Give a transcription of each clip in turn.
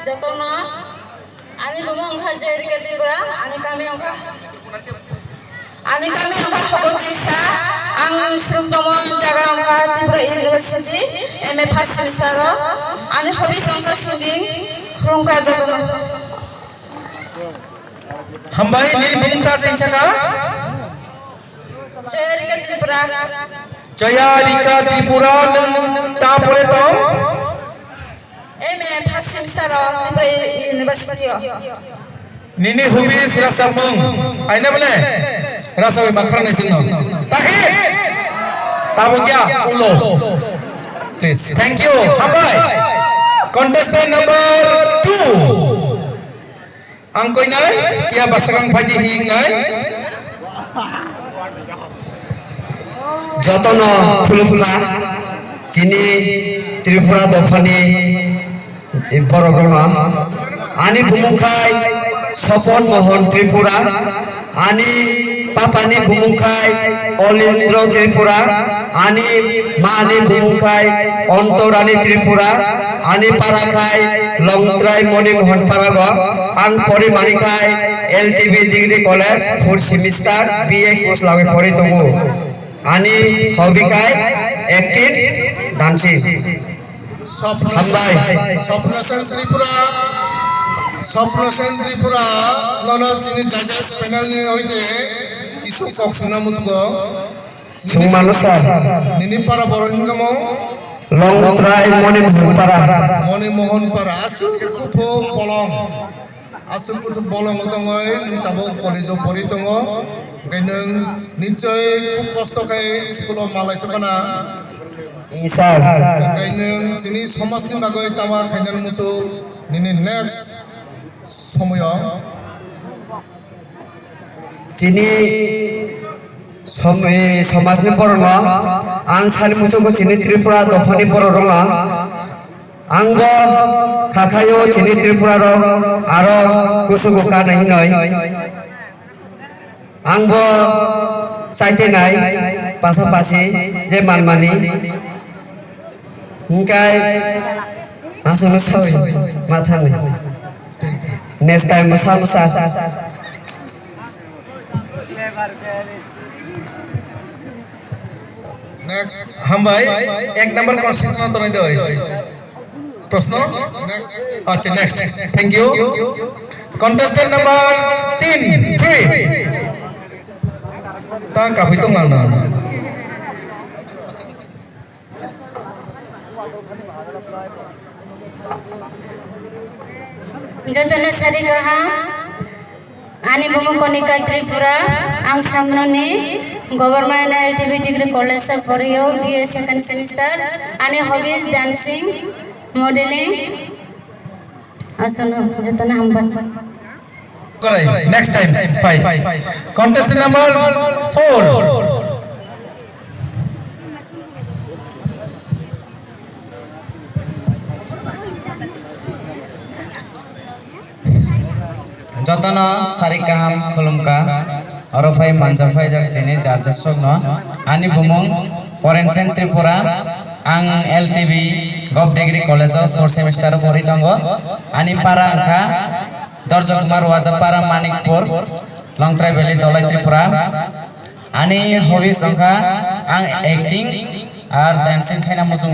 jatona ani bumong kha jeri ke Tripura ani kami angka hobotisa ang sumtomon jaga angka Tripura University MA first semester ani hobi sangsa suging khurungka jatona hambai ni bumta singshaka jeri ke Tripura Jaya Rika Tripura tapore to MA first semester Tripura University Nini hubis rasa mung aina boleh rasa we makran isin no tahi tabo kya ulo please thank you hambai contestant number 2 angkoi nai kia basakang phaji hing nai যতন খুলুমলা চিনি ত্রিপুরা দফানি বরগমা আনি বুমুখাই স্বপন মোহন ত্রিপুরা আনি পাপানি বুমুখাই অলিন্দ্র ত্রিপুরা আনি মানি বুমুখাই অন্তরানি ত্রিপুরা আনি পারাখাই লংত্রাই মণিমোহন পারাগ আং পরিমানিখাই LTB degree college 4th semester BA course লাগে পড়ি তবু ani hobikai active dancing hambai Sopnosen Tripura lono sini judges panel ni hoite isu kok sunamusgo sumanusa nini para borongamo long try moni mohon para asu kutu bolong tongoy tabo kolejo pori tongo kaineng nichoy খুব কষ্ট খাই school মালাই সকানা isar kaineng sini সমাজনি bagoi tama khainal musu nini next সময় চিনি সমাজনি পরন আং সারি মুচুকো চিনি ত্রিপুরা দফানি পরন আঙ্গ খাখায়ো চিনি ত্রিপুরার আরো কুসুগো কা নাহি নয় আঙ্গ চাইতে নাই পাশাপাশি যে মানমানি হিংকাই আসলে সবাই মাথা নেই next time musa next hambai ek number question to nai doi proshno next acha next thank you contestant number 3 ta kapi to ngana jatona sari kaha ani bomo konika Tripura ang samnoni government LTB degree college of Forio BA second semester ani hobbies dancing modeling asono jatona hamba korai next time 5 contestant number 4 যতন সারি কাহাম খুলুমকা অরফাই মানজাফাই জাক জেনে জাজসগ্ন আনি বুমং পরেনসেন ত্রিপুরা আং LTB gov degree college of 4th semester পড়ি দङ আনি পারা আংখা দর্জ Kumar ওয়াজাপারা Manikpur লংত্রাই valley Dalai Tripura আনি হবি সংখ্যা আং অ্যাক্টিং আর ডান্সিং খাইনা মুসুङ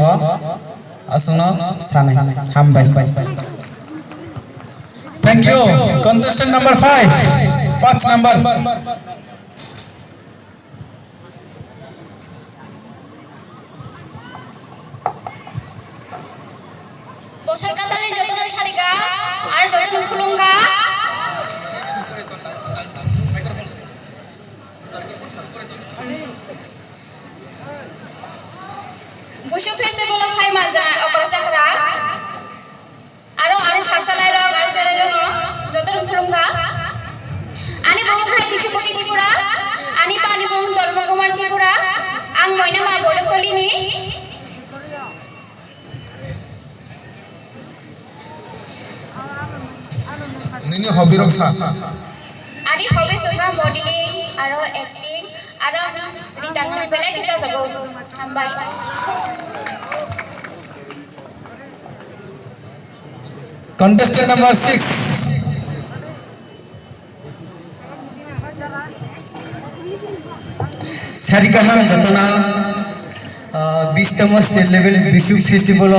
আসুনো সানে হামবাই thank you contestant number 5 number বসর কাতালে যতন সারিকা আর যতন খুলুঙ্গা বুশু ফেস্টিভ্যাল অফ হাই মাজা অপারেশনরা আরো আরে সাকসালাই রং আর চরে রং যতন খুলুঙ্গা আনি বমখাই বিশু কোটি ত্রিপুরা আনি পানি বম ধর্মকুমার ত্রিপুরা আং ময়না মা বড়তলিনি nini hobby roksa ani hobby soga modeling aro acting aro ditangani bele kita jago hambai Contestant number 6. সারিকাহাম যতনা 20তম স্টেট লেভেল বিশু ফেস্টিভ্যাল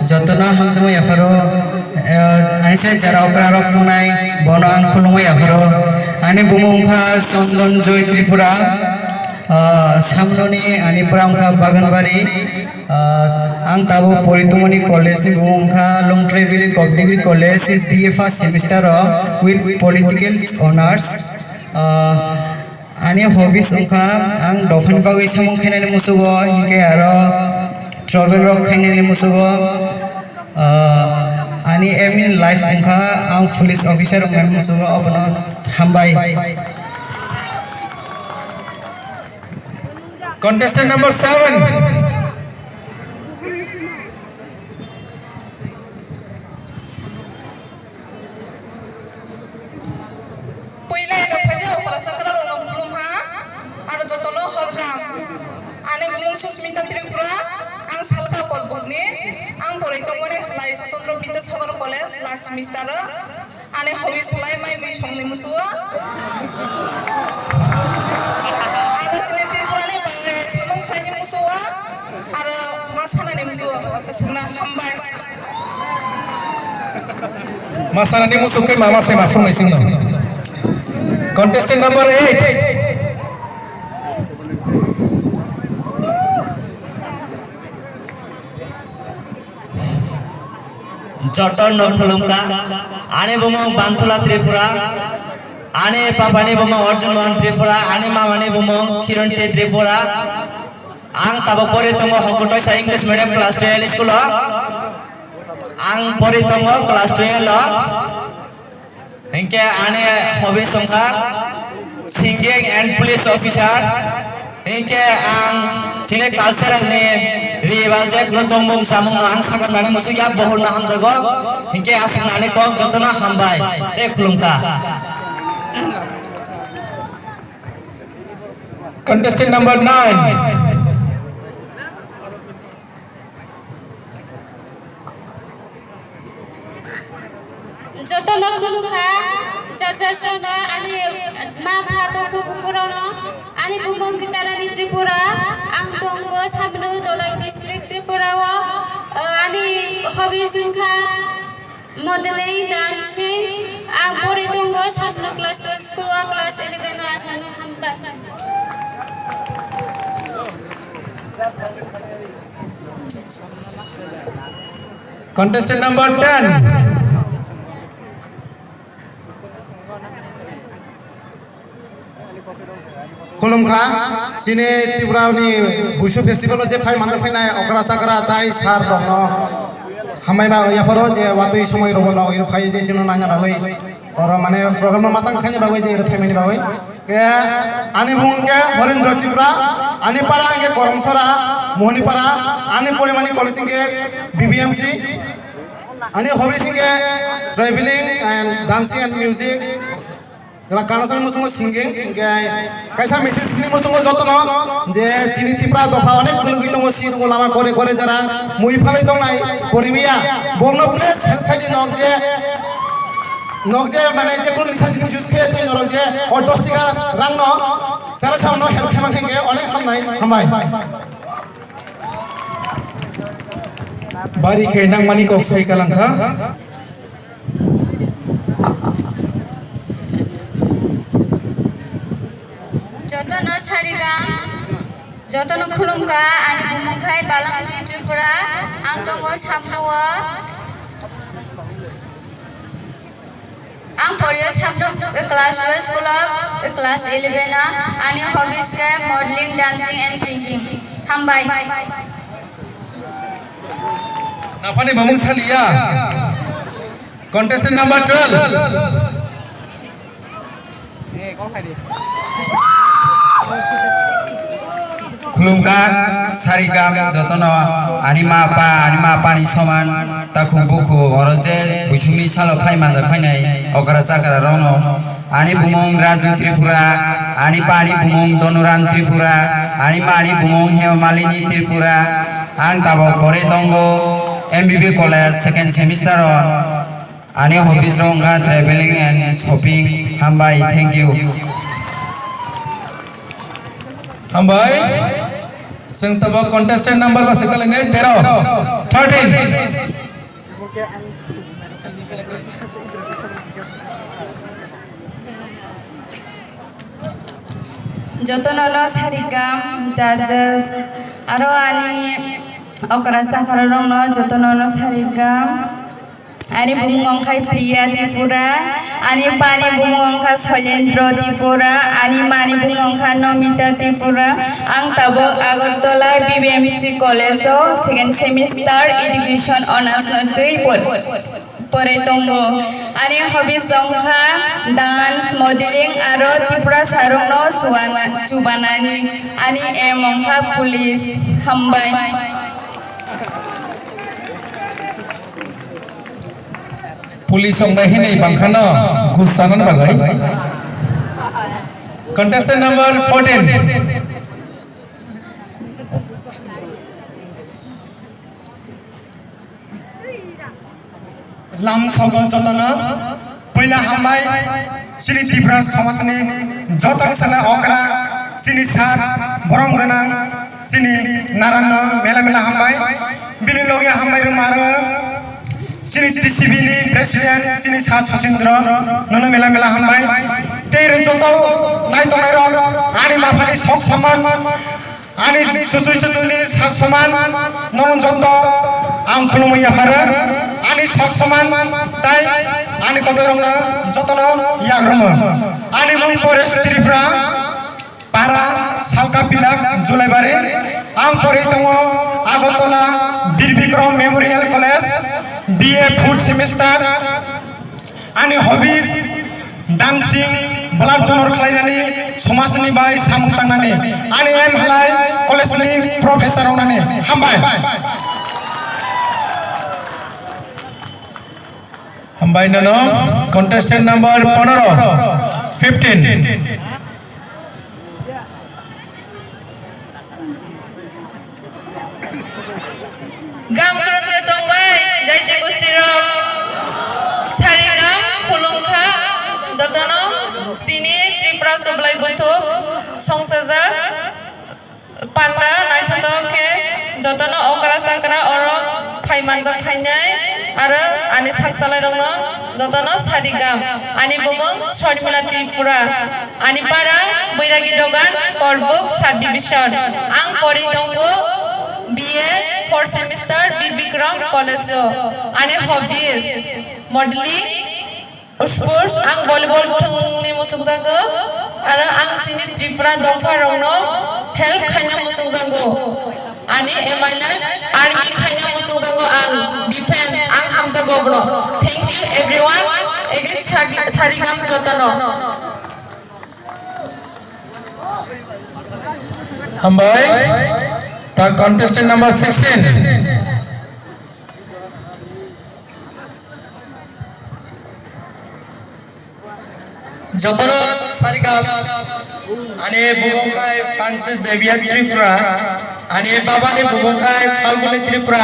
যতনা হামজম ইয়াফারো আনিসে যারা অকরা রক্ত নাই বন আং খুলুম ইয়াফারো আনি বুমুংখা চন্দন জয় ত্রিপুরা সামননি আনি পুরাংখা বাগানবাড়ি आं ताबो परितमनि कलेज नि बुंखा लंगट्राइ भेलि cup degree college BA first semester with political honours आनी हॉबीज उखा आं दफान बागै सामु खायनानै मुसुगो हिके आरो ट्रेवल रक खायनानै मुसुगो आनी एम इन लाइफ उखा आं पुलिस ऑफिसर उखा मुसुगो अपनो हामबाय Contestant number 7. Susmita Tripura, ang salka polbugni, ang poritomone lai sosondro pintas hawar college last semester, ane hobby selai mai misong ni musua. Ada sini Tripura ni mai samung kaji musua, ada masana ni musua, kesana hambai. Masana ni musuh ke mama se mafung ising. Contestant number 8. जटर नखलुमका आने बुमो बांथला त्रिपुरा आने पापाने बुमो अर्जुन मोहन त्रिपुरा आने मामाने बुमो किरण ते त्रिपुरा आं ताबो परे तंग हकटय सा English medium class 12 school आं परे तंग क्लास 12 इनके आने हॉबी संखा सिंगिंग एंड पुलिस ऑफिसर इनके आं चिने कल्चरल ने रिवाज ग्रंथम बुं सामुं आं सागरनानै मुसुया बहुना हामजागो हिंके आसानानै कम जतना हामबाय ते खुलुमका Contestant number 9. Jotono khulukha chachasono ani ma phato buburono ani bumong gitarani Tripura ang tongo sabnu dolai district Tripura wa ani hobby singkha modeling dancing ang puri tongo sabnu class 2 school class 11 asanu hamba Contestant number 10. खुलुमखा सिने त्रिपुरानि बुसु festival जे phi मानदर फाइनाय अकरा साकरा ताइ सार दङ हामायबा याफोरो जे वातै समय रबनो इरो phi जे जुनो नाnya बागै और माने programme मासां खानि बागै जे इरो थाइमेनि बागै के आनि बुंगे हरेन्द्र त्रिपुरा आनि पारा के करमसरा मोहनीपारा आनि परिमानि कलेजिंगे बीबीएमसी आनि हबी सिंगे travelling and dancing and music Kalau kanan sana musuh singing, kaisa mesin sini musuh jotono, je cini tipra dosa onek kalau gitu musuh itu lama kore kore jarang, mui paling dong nai, korimiya, bono plus sekali nokje mana je kalau lisan sini justru itu orang je, or dos tiga rang no, salah satu no help kemana singge, onek ham nai, hamai. Bari ke nang mani kok sai kalangka. Jotono sarigam jotono khulumka ani bumongkhai balangti Tripura ang tongo sabnuwa ang poriya sabnu class 12 school class 11 ani hobbies ke modeling dancing and singing hambai Napani bamung salia. Contestant number 12. खुलुमका सारिगाम जतनो आनिमा apa ni soman taku buku orode busumi salo phai manjar phainai okara sakara rono ani bumong raju Tripura ani pani bumong donuran Tripura ani bumong hemamalini Tripura ang tabo pore tongo MBB college second semester Ani hobbies rongga traveling and shopping. Hambai, thank you. Hambai. Sing sabak contestant number ba sekali ne 13. Jotonono sarigam judges aro ani okra sakara rongno jotonono sarigam ani bumongkai Priya Tripura ani pani bumongka Soilendra Tripura ani mani bumongka Nomita Tripura ang tabo Agartala BBMC College second semester education honors pore tongbo ani hobbies songkha dance modeling aro Tripura sarongno chubanani ani emongkha police hambai. Police song nahi nahi bangkhana gusanan bagai. Contestant number 14. Lam Sogon Jotana, Pila Hambai, Sini Tripura Samasni, Jotan Sana Okra, Sini Sar, Borongana, Sini Narana, Mela Mela Hambai, Bililogia Hambai Rumara, Sini TCB ni President, Sini Sar Sasindra, Nona Mela Mela Hambai, Tere Joto, Naito Nairo, Ani Mafani Sok Saman, Ani Susu Susuni Sar Saman, Non Joto, Ang Kulumaya Hara, Ani Saman, Tai, Ani Kodorona, Jotono, Yagrama, Ani Mung Forest Tripura, Para, Salka Pilak, Julebari, Ang Poritongo, Agotola, Birbikrom Memorial College, BA Food Semester, Ani Hobbies, Dancing, Blood Donor Klainani, Somasani Bai, Samutanani, Ani M. Halai, College Professor Onani, Hambai. Hambai nono contestant number 15. Gam kurang tongbai, jai jagustiro, sarigam kulungka, jotono, sini Tripura Sublai Butuh, Songsaja, Panda, Naitoto ke, jotono okra sakra oro, Paimanjak Hainai, Ara, Ani Saksalai Rongno, jotono sarigam, Ani Bumong, Shortmila Tripura, Ani Para, Boiragi Dogan, Korbuk, Subdivision, Ang Pori Tongo, BA 4th semester Birbikram College ani hobbies modeling sports ang volleyball thungni musuk jago ara ang sini Tripura dongfa rongno help khaina musuk jago ani emaila army khaina musuk jago ang defense ang hamja gobro. Thank you everyone again sarigam jotono. Hambai. The contestant number 16. Jotono sarigam ani bubongkai Francis Xavier Tripura ani babani bubongkai Falguni Tripura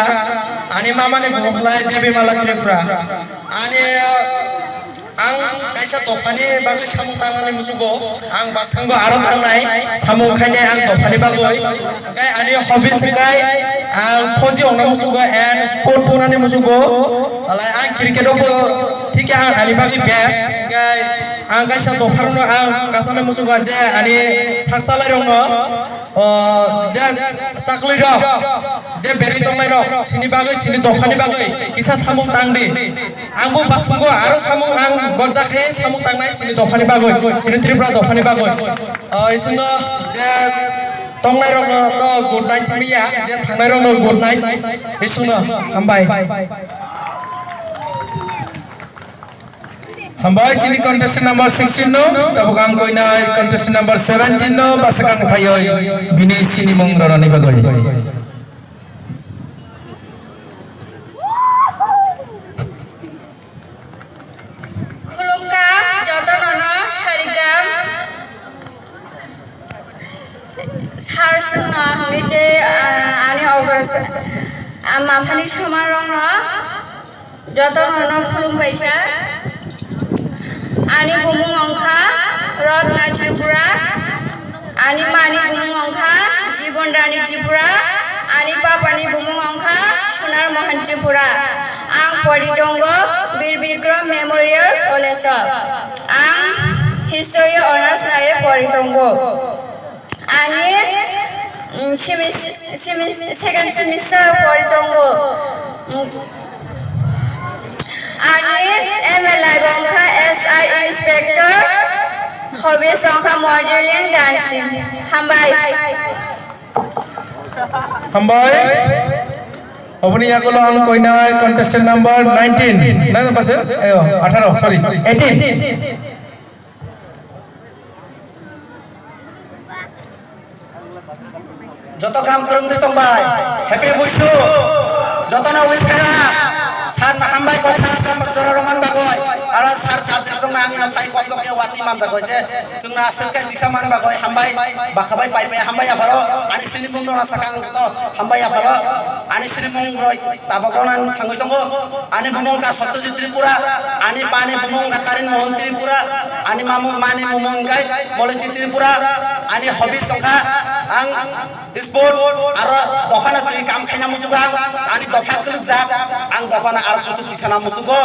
ani mamani bubongkai Devi Mala Tripura ani ang kaisa tofani bagai samung tangani musugo ang basanggo aro tangnai samung khaine ang tofani bagoi kai ani hobbies kai ang phoji ongna musugo and sport tunani musugo alai ang cricket ko thik ang ani bagi best kai ang kaisa tofarno ang kasane musugo je ani saksalai rongno je sakli ro je beri tongnai ro sini bagai sini tofani bagai kisa samung tangdi angbo basanggo aro samung ang Gonja khe samung tangnai sini tofani bagoi sini Tripura tofani bagoi isino je tongnai rong to good night miya je thangnai rong good night isino hambai. Hambai sini contestant number 16 no tabukang koina contestant number 17 no basakang thayoi bini sini mong rorani bagoi. Sarsna nite ani ogras amafani somarongno जतन खुलुमबायसा आनी बुमुं अंखा रत्ना त्रिपुरा आनी मानी बुमुं अंखा जीवन रानी त्रिपुरा आनी पापानी बुमुं अंखा सुनार मोहन त्रिपुरा आं परिजंग बीर Bikram memorial college आं history honours नाये परिजंग आनी सेकेंड सेमिस्टार परिजंग आनी एमएल अंखा एसआई इंस्पेक्टर हबी संखा मॉडलिंग डांसिंग हामबाय अपनी यहाँ को लोग कोई ना है contestant number 19 ना बस ayo 18 sorry 18 যত কাম করুন দিতং ভাই হ্যাপি বুইসু যত না উইস খায়া সার হামবাই কথা সার জর রমান বাগয় আর সার সার জং না আংনা ফাই কত কে ওয়াতি মান বাগয় যে जोंना सरकार दिशा मान बागय हामबाय बाखाबाय पाइबाय हामबाय आबारो आनि सिनि बुंनो ना साकां जत हामबाय आबारो आनि सिनि बुं रय ताबगना थांगै दङ आनि बुंनो का सत्यजित त्रिपुरा आनि पानि बुंनो का तारिन मोहन त्रिपुरा आनि मामु मानि मुमंगाय मलति त्रिपुरा आनि हबि संखा आं स्पोर्ट आरो दखाना तुइ काम खाइना मुजुगा आनि दफा तुलुक जा आं दखाना आरो कुसु दिसाना मुजुगो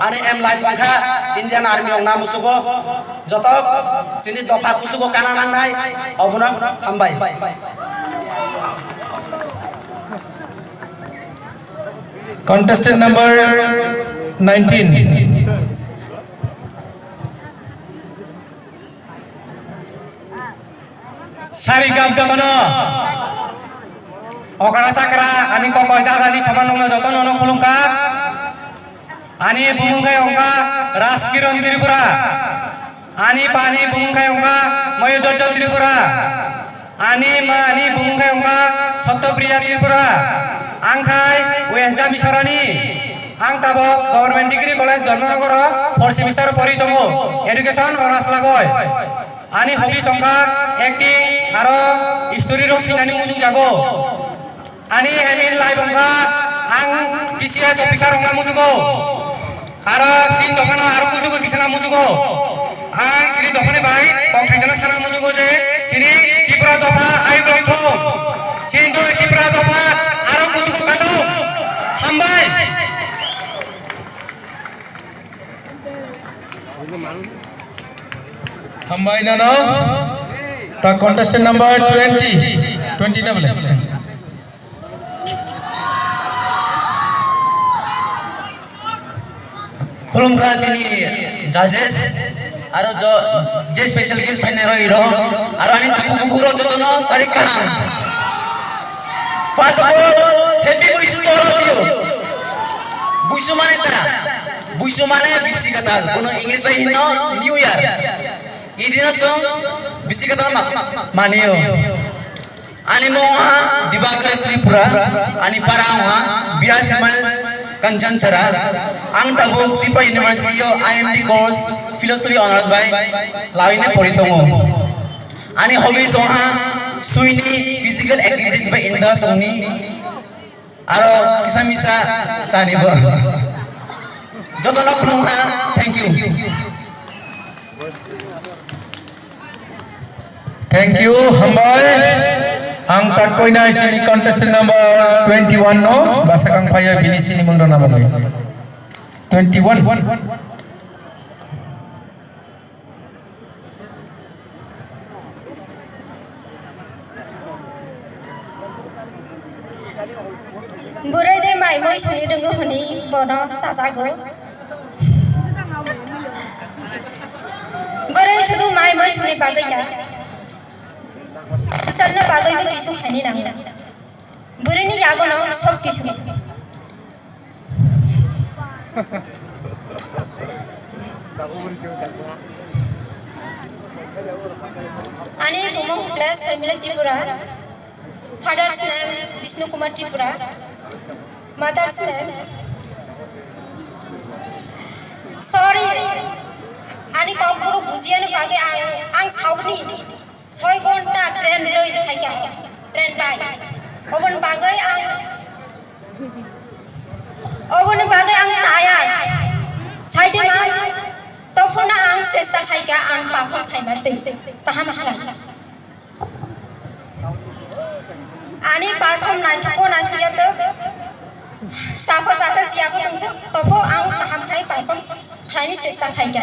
आनि एम लाइफ बांखा इन्डियान आर्मी अंग ना मुजुगो जत सिनि दफा कुसुगो काना नांनाय अबुना हामबाय contestant number 19 Sari gam jotono okara sakra ani kokoy dagani samanonga jotono khulungka ani bumungkai ongka raskiron tripura ani pani bumungkai ongka mayodorjo tripura ani mani bumungkai ongka sottopriya tripura angkai wenja misarani ang tabok government degree college Dharmanagor 4 semester pori tongo education honours lagoy ani hobi songka acting aro history ro sinani mujung jago ani emil live ongka ang TCS officer ongka mujugo aro sin dokano aro mujugo kisana mujugo ang sini dokane bai tongkhaijana sana mujugo je sini Tripura dopa ayu gongko sin do Tripura dopa aro mujugo kado hambai hambai nano ta contestant number 20 na bole खुलुमका चिनी जजेस आरो जो जे special guest फाइने रहिरो आरो अनि ताकु गुरो जतनो सारी काम first of all happy Bisu to all of you Bisu माने बिसि कथा कोनो इंग्लिश बाय हिनो न्यू इयर इदिनो जों बिसि कथा मानियो ani moha Dibakar Tripura ani parawa Birasimal Kanchan Sara ang tabuk Tripura University o IMD course philosophy honors by lawine poritongo ani hobbies oha suini physical activities by inda songni aro kisamisa chanibo jotona khulungha thank you hambai ang takoy na sini contestant number 21 no basakang paya bini sini mundo na baloy 21 burai dai mai moi sini dengo honi bono sasago burai sudu mai moi sini bagai ya susarna bagai ko kisu khani nang burai ni yago no sob kisu ani bumung class family Tripura father's name Vishnu Kumar Tripura mother's name sorry ani kampuru bujianu bage ang sauni 6 घन्टा train लई थाइका train bye अबन बागै आं ताया सेस्टा खाइका आं perform खाइमा ताहाम खालाम आणि perform नायथको Nathiya तो साफा साथा सियाको तुमसे तबो आं ताहाम खाइ पारफर्म खाइनि सेस्टा खाइका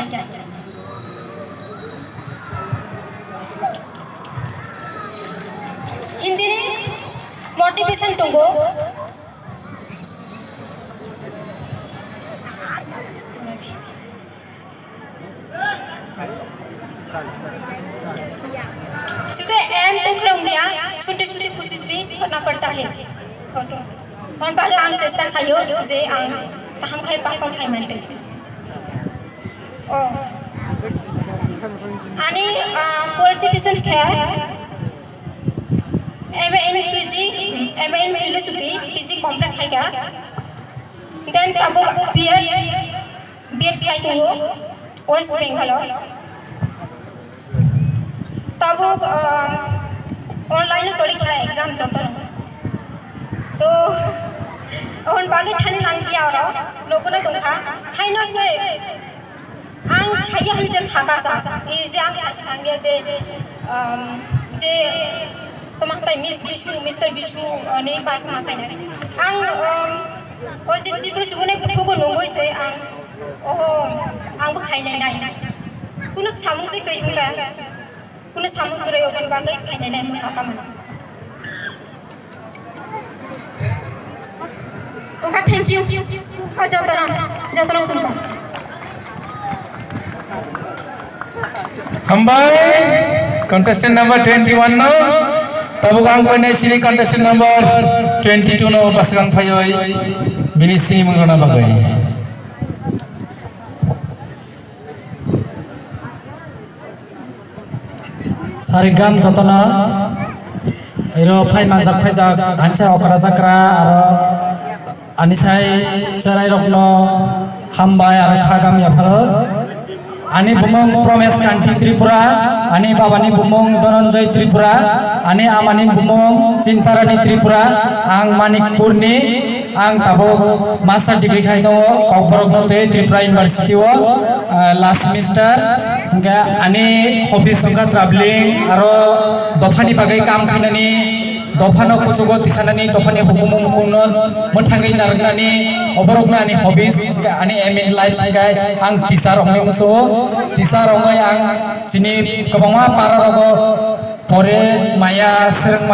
हिंदी मोटिवेशन टंगो सुधे एम टुकड़ोंगिया छोटे-छोटे कोशिश भी करना पड़ता है और बागे आंग सेस्टा खायो जे आंग ताहाम खाइ पारफर्म खाइ मानते आणि क्वालिफिकेशन क्या MA in philosophy PG complete खाइका then तब B.Ed खाइको वेस्ट बेंगल तब ऑनलाइन चली खेला एग्जाम जतन तो उन बागे थाने लांती आरो लोगों ने तुमका हाइनो से आं खाइया हम से खाका सा ये आं सांगे जे तुम्हारे मिस विशु मिस्टर विशु नहीं बात माफी नहीं आं और जितनी कुछ सुबह पुठो को नोंगोई से आं आं को खाई नहीं कुछ सामूह से कहीं होगा कुछ सामूह करे ओपन बागे खाई नहीं मुझे आका मना ओके थैंक यू हाँ जाता रहा तुमको हम भाई contestant number 21 no tabu gang ko nei sini contestant number 22 no pasgang phayoi bini sini mengrona bagai Sarigam jotona iro phai manjak ancha okra sakra aro anisai charai rokno hambai aro khagam yafaro ani bumong promes kanti Tripura ani babani bumong Dhananjay Tripura ani amani bumong Cintarani Tripura ang Manikpurni ang tabo master degree khai dong Kokboroknote Tripura University o last semester enggak ani hobby sangka traveling aro dofani bagai kam khainani dofano kusugo tisanani dofani hukum menthangai narnani oborokna ani hobbies ani aim in life gai ang teacher ongmai muso teacher ongmai ang sini kebangma para rogo pore maya sereng